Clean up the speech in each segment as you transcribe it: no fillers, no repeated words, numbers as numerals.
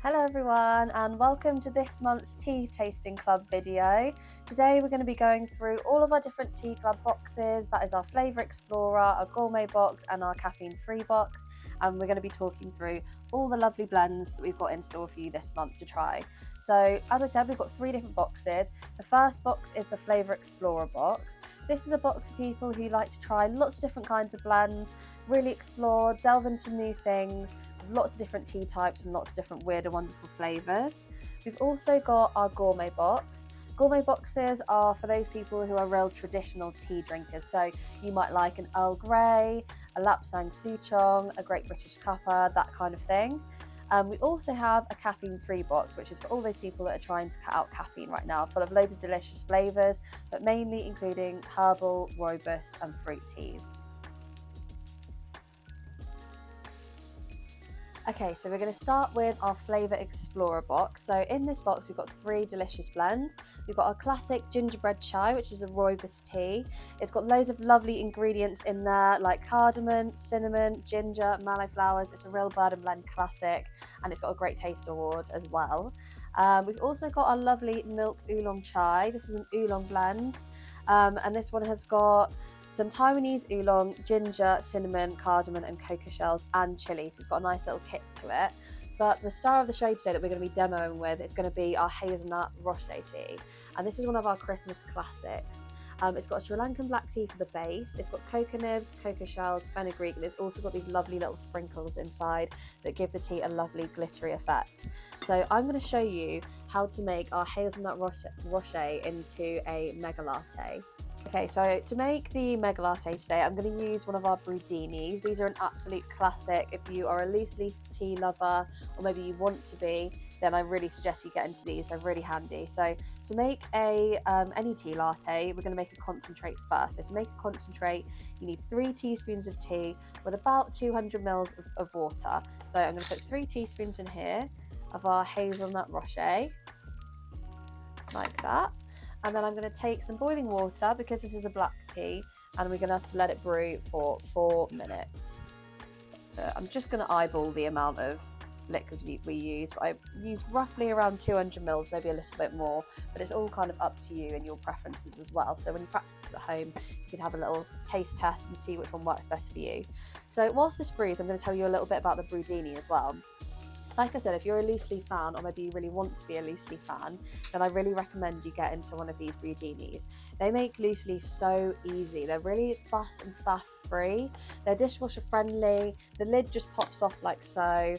Hello everyone and welcome to this month's Tea Tasting Club video. Today we're going to be going through all of our different tea club boxes. That is our Flavour Explorer, our gourmet box and our caffeine free box, and we're going to be talking through all the lovely blends that we've got in store for you this month to try. So as I said, we've got three different boxes. The first box is the Flavour Explorer box. This is a box for people who like to try lots of different kinds of blends, really explore, delve into new things, lots of different tea types and lots of different weird and wonderful flavours. We've also got our gourmet box. Gourmet boxes are for those people who are real traditional tea drinkers. So you might like an Earl Grey, a Lapsang Souchong, a Great British Cuppa, that kind of thing. We also have a caffeine free box, which is for all those people that are trying to cut out caffeine right now, full of loads of delicious flavours, but mainly including herbal, robust and fruit teas. Okay, so we're going to start with our Flavour Explorer box. So in this box, we've got three delicious blends. We've got our classic gingerbread chai, which is a rooibos tea. It's got loads of lovely ingredients in there, like cardamom, cinnamon, ginger, mallow flowers. It's a real bird and blend classic, and it's got a great taste award as well. We've also got our lovely milk oolong chai. This is an oolong blend, and this one has got some Taiwanese oolong, ginger, cinnamon, cardamom and cocoa shells and chili, so it's got a nice little kick to it. But the star of the show today that we're going to be demoing with is going to be our hazelnut rosé tea, and this is one of our Christmas classics. It's got a Sri Lankan black tea for the base, it's got cocoa nibs, cocoa shells, fenugreek, and it's also got these lovely little sprinkles inside that give the tea a lovely glittery effect. So I'm going to show you how to make our hazelnut rosé into a mega latte. Okay, so to make the mega latte today, I'm going to use one of our brudinis. These are an absolute classic. If you are a loose leaf tea lover, or maybe you want to be, then I really suggest you get into these. They're really handy. So to make any tea latte, we're going to make a concentrate first. So to make a concentrate, you need 3 teaspoons of tea with about 200 mils of water. So I'm going to put 3 teaspoons in here of our hazelnut rosé, like that. And then I'm going to take some boiling water, because this is a black tea, and we're going to have to let it brew for 4 minutes. I'm just going to eyeball the amount of liquid we use, but I use roughly around 200 mils, maybe a little bit more, but it's all kind of up to you and your preferences as well. So when you practice this at home, you can have a little taste test and see which one works best for you. So whilst this brews, I'm going to tell you a little bit about the brudini as well. Like I said, if you're a loose leaf fan, or maybe you really want to be a loose leaf fan, then I really recommend you get into one of these brudinis. They make loose leaf so easy. They're really fuss and faff free. They're dishwasher friendly. The lid just pops off like so.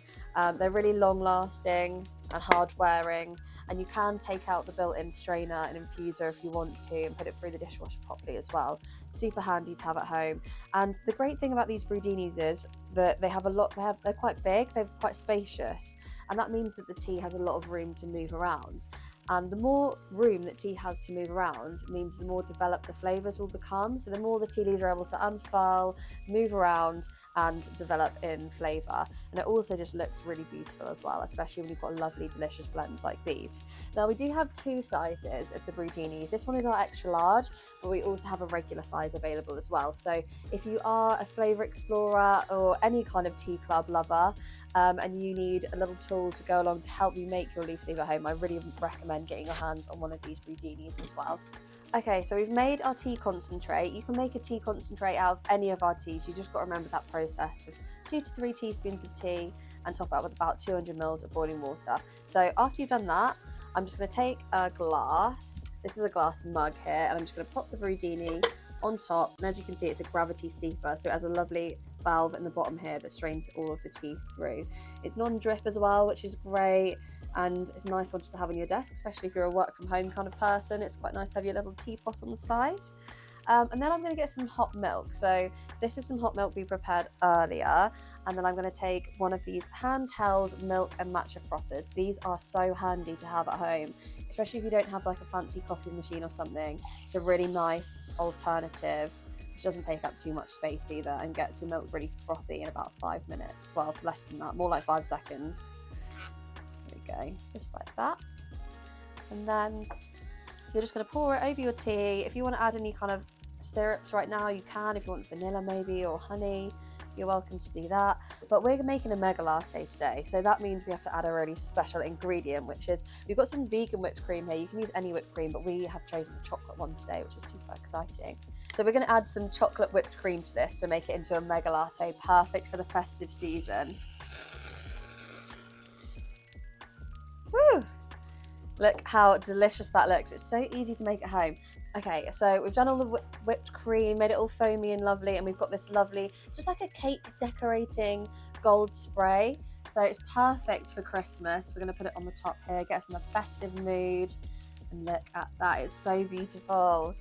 They're really long lasting and hard wearing, and you can take out the built-in strainer and infuser if you want to, and put it through the dishwasher properly as well. Super handy to have at home. And the great thing about these brudinis is that they have they're quite big, they're quite spacious, and that means that the tea has a lot of room to move around. And the more room that tea has to move around means the more developed the flavours will become. So the more the tea leaves are able to unfurl, move around and develop in flavour. And it also just looks really beautiful as well, especially when you've got lovely delicious blends like these. Now we do have 2 sizes of the brudinis. This one is our extra large, but we also have a regular size available as well. So if you are a Flavour Explorer or any kind of tea club lover, and you need a little tool to go along to help you make your loose leaf at home, I really recommend getting your hands on one of these brudinis as well. Okay, so we've made our tea concentrate. You can make a tea concentrate out of any of our teas. You just got to remember that process. It's 2 to 3 teaspoons of tea and top out with about 200 mils of boiling water. So after you've done that, I'm just going to take a glass. This is a glass mug here, and I'm just going to pop the brudini on top, and as you can see, it's a gravity steeper, so it has a lovely valve in the bottom here that strains all of the tea through. It's non-drip as well, which is great, and it's a nice one to have on your desk, especially if you're a work from home kind of person. It's quite nice to have your little teapot on the side. And then I'm going to get some hot milk. So this is some hot milk we prepared earlier, and then I'm going to take one of these handheld milk and matcha frothers. These are so handy to have at home, especially if you don't have like a fancy coffee machine or something. It's a really nice alternative, which doesn't take up too much space either, and gets your milk really frothy in about 5 minutes. Well, less than that, more like 5 seconds. There we go, just like that. And then you're just going to pour it over your tea. If you want to add any kind of syrups right now, you can. If you want vanilla maybe, or honey, you're welcome to do that. But we're making a mega latte today, so that means we have to add a really special ingredient, which is, we've got some vegan whipped cream here. You can use any whipped cream, but we have chosen the chocolate one today, which is super exciting. So we're going to add some chocolate whipped cream to this to make it into a mega latte, perfect for the festive season. Woo! Look how delicious that looks. It's so easy to make at home. Okay, so we've done all the whipped cream, made it all foamy and lovely, and we've got this lovely, it's just like a cake decorating gold spray. So it's perfect for Christmas. We're going to put it on the top here, get us in a festive mood. And look at that, it's so beautiful.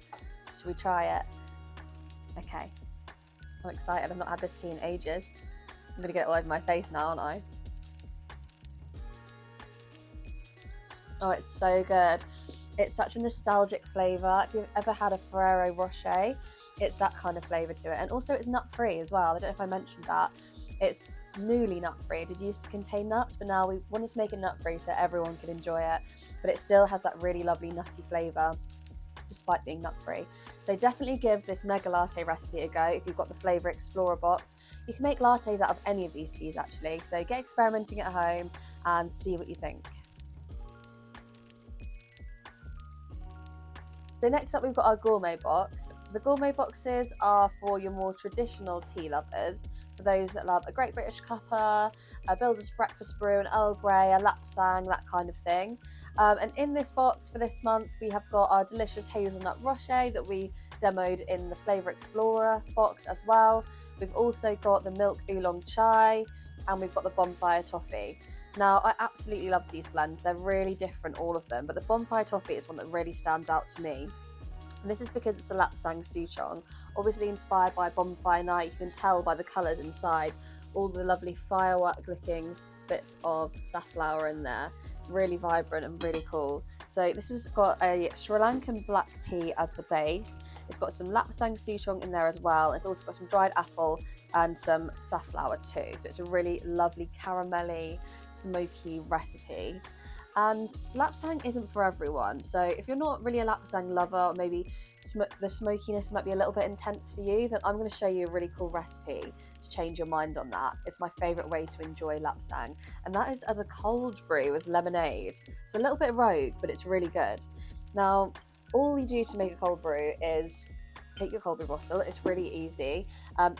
Should we try it? Okay, I'm excited. I've not had this tea in ages. I'm going to get it all over my face now, aren't I? Oh, it's so good. It's such a nostalgic flavour. If you've ever had a Ferrero Rocher, it's that kind of flavour to it. And also it's nut-free as well. I don't know if I mentioned that. It's newly nut-free. It did used to contain nuts, but now we wanted to make it nut-free so everyone could enjoy it. But it still has that really lovely nutty flavour, despite being nut-free. So definitely give this mega latte recipe a go if you've got the Flavour Explorer box. You can make lattes out of any of these teas actually. So get experimenting at home and see what you think. So next up we've got our gourmet box. The gourmet boxes are for your more traditional tea lovers, for those that love a Great British cuppa, a Builder's Breakfast brew, an Earl Grey, a lapsang, that kind of thing. And in this box for this month we have got our delicious hazelnut rocher that we demoed in the Flavour Explorer box as well. We've also got the milk oolong chai, and we've got the bonfire toffee. Now, I absolutely love these blends. They're really different, all of them, but the bonfire toffee is one that really stands out to me. And this is because it's a lapsang souchong, obviously inspired by bonfire night. You can tell by the colours inside, all the lovely firework-looking bits of safflower in there. Really vibrant and really cool. So this has got a Sri Lankan black tea as the base. It's got some lapsang souchong in there as well. It's also got some dried apple and some safflower too. So it's a really lovely caramelly, smoky recipe. And lapsang isn't for everyone. So if you're not really a lapsang lover, or maybe the smokiness might be a little bit intense for you, then I'm going to show you a really cool recipe to change your mind on that. It's my favourite way to enjoy lapsang, and that is as a cold brew with lemonade. It's a little bit rogue, but it's really good. Now, all you do to make a cold brew is take your cold brew bottle. It's really easy.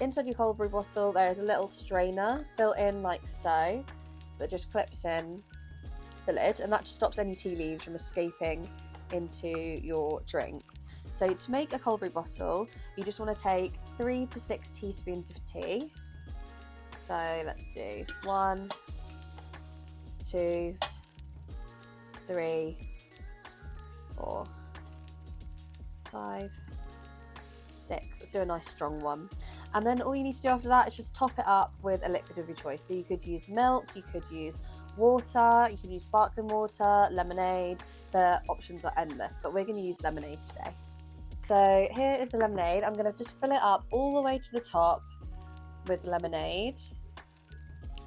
Inside your cold brew bottle there is a little strainer built in like so, that just clips in the lid, and that just stops any tea leaves from escaping into your drink. So to make a cold brew bottle, you just want to take 3 to 6 teaspoons of tea. So let's do 1, 2, 3, 4, 5, 6. Let's do a nice strong one. And then all you need to do after that is just top it up with a liquid of your choice. So you could use milk, you could use water, you could use sparkling water, lemonade. The options are endless, but we're going to use lemonade today. So here is the lemonade. I'm going to just fill it up all the way to the top with lemonade.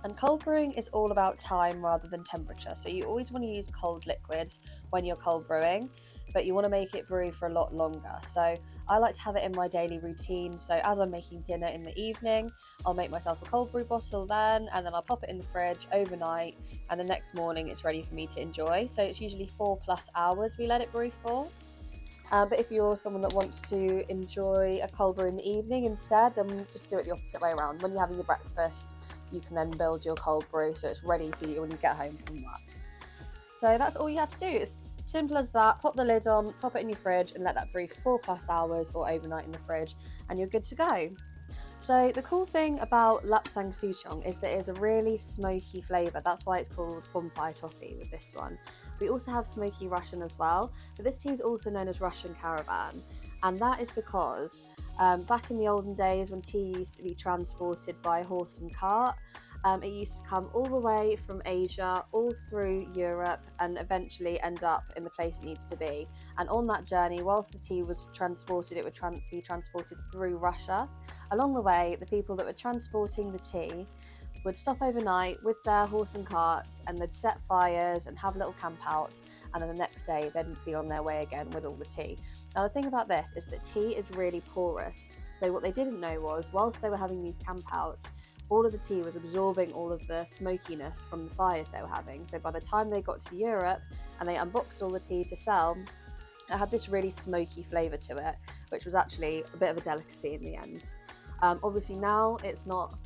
And cold brewing is all about time rather than temperature. So you always want to use cold liquids when you're cold brewing, but you want to make it brew for a lot longer. So I like to have it in my daily routine. So as I'm making dinner in the evening, I'll make myself a cold brew bottle then, and then I'll pop it in the fridge overnight, and the next morning it's ready for me to enjoy. So it's usually 4+ hours we let it brew for. But if you're someone that wants to enjoy a cold brew in the evening instead, then just do it the opposite way around. When you're having your breakfast, you can then build your cold brew so it's ready for you when you get home from work. So that's all you have to do. It's simple as that. Pop the lid on, pop it in your fridge, and let that brew for 4+ hours or overnight in the fridge, and you're good to go. So the cool thing about lapsang souchong is that it's a really smoky flavour. That's why it's called bonfire toffee with this one. We also have smoky Russian as well, but this tea is also known as Russian caravan, and that is because back in the olden days when tea used to be transported by horse and cart, it used to come all the way from Asia, all through Europe, and eventually end up in the place it needs to be. And on that journey, whilst the tea was transported, it would be transported through Russia. Along the way, the people that were transporting the tea would stop overnight with their horse and carts, and they'd set fires and have little campouts, and then the next day they'd be on their way again with all the tea. Now the thing about this is that tea is really porous, So what they didn't know was, whilst they were having these camp outs, all of the tea was absorbing all of the smokiness from the fires they were having. So by the time they got to Europe and they unboxed all the tea to sell, it had this really smoky flavour to it, which was actually a bit of a delicacy in the end. Obviously now it's not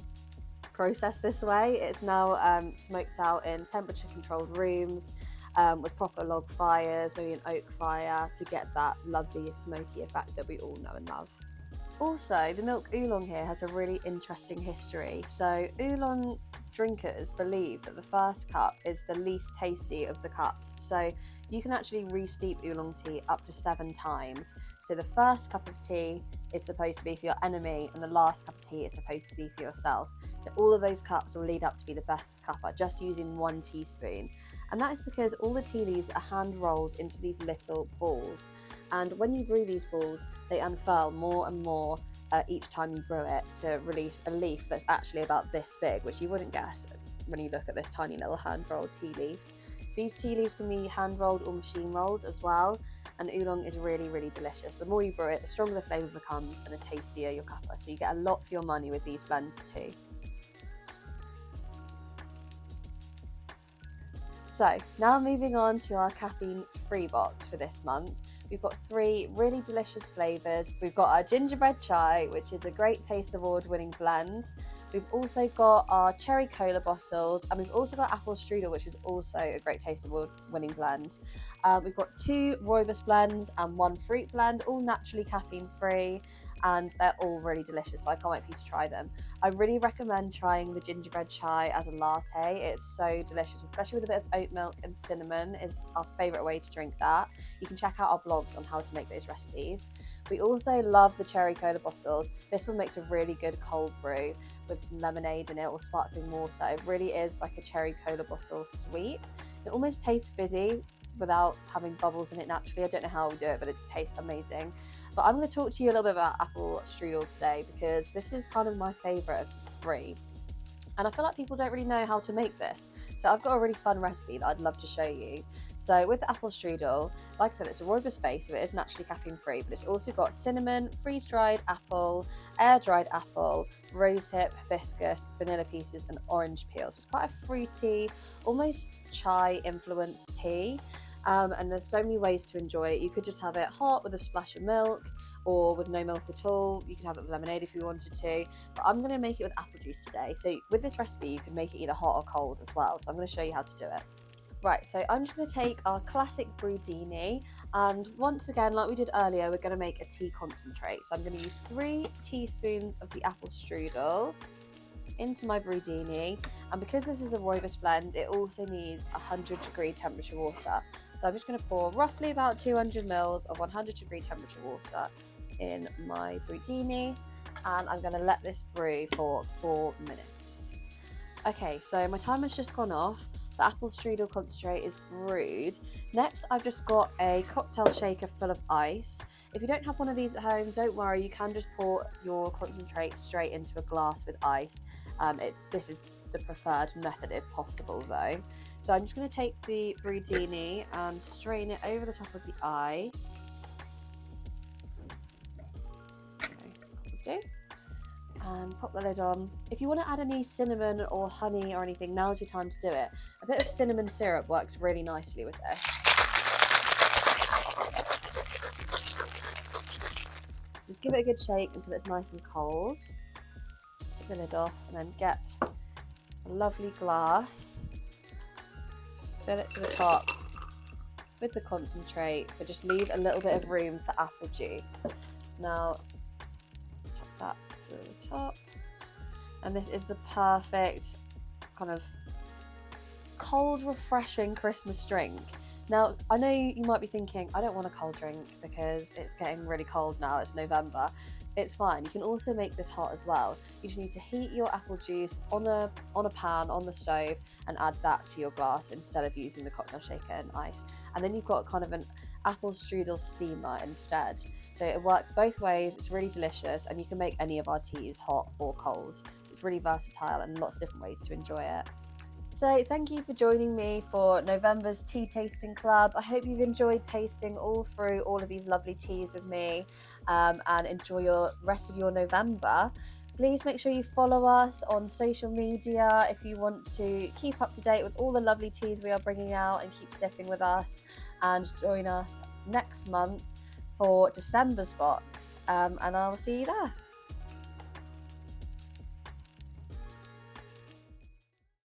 processed this way. It's now smoked out in temperature controlled rooms with proper log fires, maybe an oak fire, to get that lovely smoky effect that we all know and love. Also, the milk oolong here has a really interesting history. So oolong drinkers believe that the first cup is the least tasty of the cups. So you can actually re-steep oolong tea up to 7 times. So the first cup of tea is supposed to be for your enemy and the last cup of tea is supposed to be for yourself. So all of those cups will lead up to be the best cuppa, just using 1 teaspoon. And that is because all the tea leaves are hand rolled into these little balls. And when you brew these balls, they unfurl more and more each time you brew it to release a leaf that's actually about this big, which you wouldn't guess when you look at this tiny little hand-rolled tea leaf. These tea leaves can be hand-rolled or machine-rolled as well, and oolong is really, really delicious. The more you brew it, the stronger the flavour becomes and the tastier your cuppa, so you get a lot for your money with these blends too. So now moving on to our caffeine-free box for this month. We've got 3 really delicious flavours. We've got our gingerbread chai, which is a Great Taste Award-winning blend. We've also got our cherry cola bottles, and we've also got apple strudel, which is also a Great Taste Award-winning blend. We've got 2 rooibos blends and 1 fruit blend, all naturally caffeine-free, and they're all really delicious, so I can't wait for you to try them. I really recommend trying the gingerbread chai as a latte. It's so delicious, especially with a bit of oat milk and cinnamon is our favourite way to drink that. You can check out our blogs on how to make those recipes. We also love the cherry cola bottles. This one makes a really good cold brew with some lemonade in it or sparkling water. It really is like a cherry cola bottle sweet. It almost tastes fizzy without having bubbles in it naturally. I don't know how we do it, but it tastes amazing. But I'm going to talk to you a little bit about apple strudel today because this is kind of my favourite of the 3. And I feel like people don't really know how to make this. So I've got a really fun recipe that I'd love to show you. So with the apple strudel, like I said, it's a rooibos base, so it is naturally caffeine free, but it's also got cinnamon, freeze-dried apple, air-dried apple, rosehip, hibiscus, vanilla pieces, and orange peel. So it's quite a fruity, almost chai-influenced tea. And there's so many ways to enjoy it. You could just have it hot with a splash of milk, or with no milk at all. You can have it with lemonade if you wanted to, but I'm going to make it with apple juice today. So with this recipe you can make it either hot or cold as well, so I'm going to show you how to do it. Right, so I'm just going to take our classic brewdini, and once again, like we did earlier, we're going to make a tea concentrate. So I'm going to use 3 teaspoons of the apple strudel into my brewdini, and because this is a rooibos blend, it also needs 100-degree temperature water. So I'm just going to pour roughly about 200 ml of 100-degree temperature water in my brewdini, and I'm going to let this brew for 4 minutes. Okay, so my timer's just gone off. The apple strudel concentrate is brewed. Next, I've just got a cocktail shaker full of ice. If you don't have one of these at home, don't worry, you can just pour your concentrate straight into a glass with ice. This is the preferred method if possible though. So I'm just going to take the brewdini and strain it over the top of the ice. Okay, and pop the lid on. If you want to add any cinnamon or honey or anything, now's your time to do it. A bit of cinnamon syrup works really nicely with this. Just give it a good shake until it's nice and cold. Take the lid off and then get a lovely glass. Fill it to the top with the concentrate, but just leave a little bit of room for apple juice. Now, top that to the top. And this is the perfect kind of cold, refreshing Christmas drink. Now, I know you might be thinking, I don't want a cold drink because it's getting really cold now, it's November. It's fine, you can also make this hot as well. You just need to heat your apple juice on a pan on the stove and add that to your glass instead of using the cocktail shaker and ice. And then you've got kind of an apple strudel steamer instead. So it works both ways, it's really delicious, and you can make any of our teas hot or cold. So it's really versatile and lots of different ways to enjoy it. So thank you for joining me for November's Tea Tasting Club. I hope you've enjoyed tasting all through all of these lovely teas with me, and enjoy your rest of your November. Please make sure you follow us on social media if you want to keep up to date with all the lovely teas we are bringing out, and keep sipping with us, and join us next month for December's box, and I'll see you there.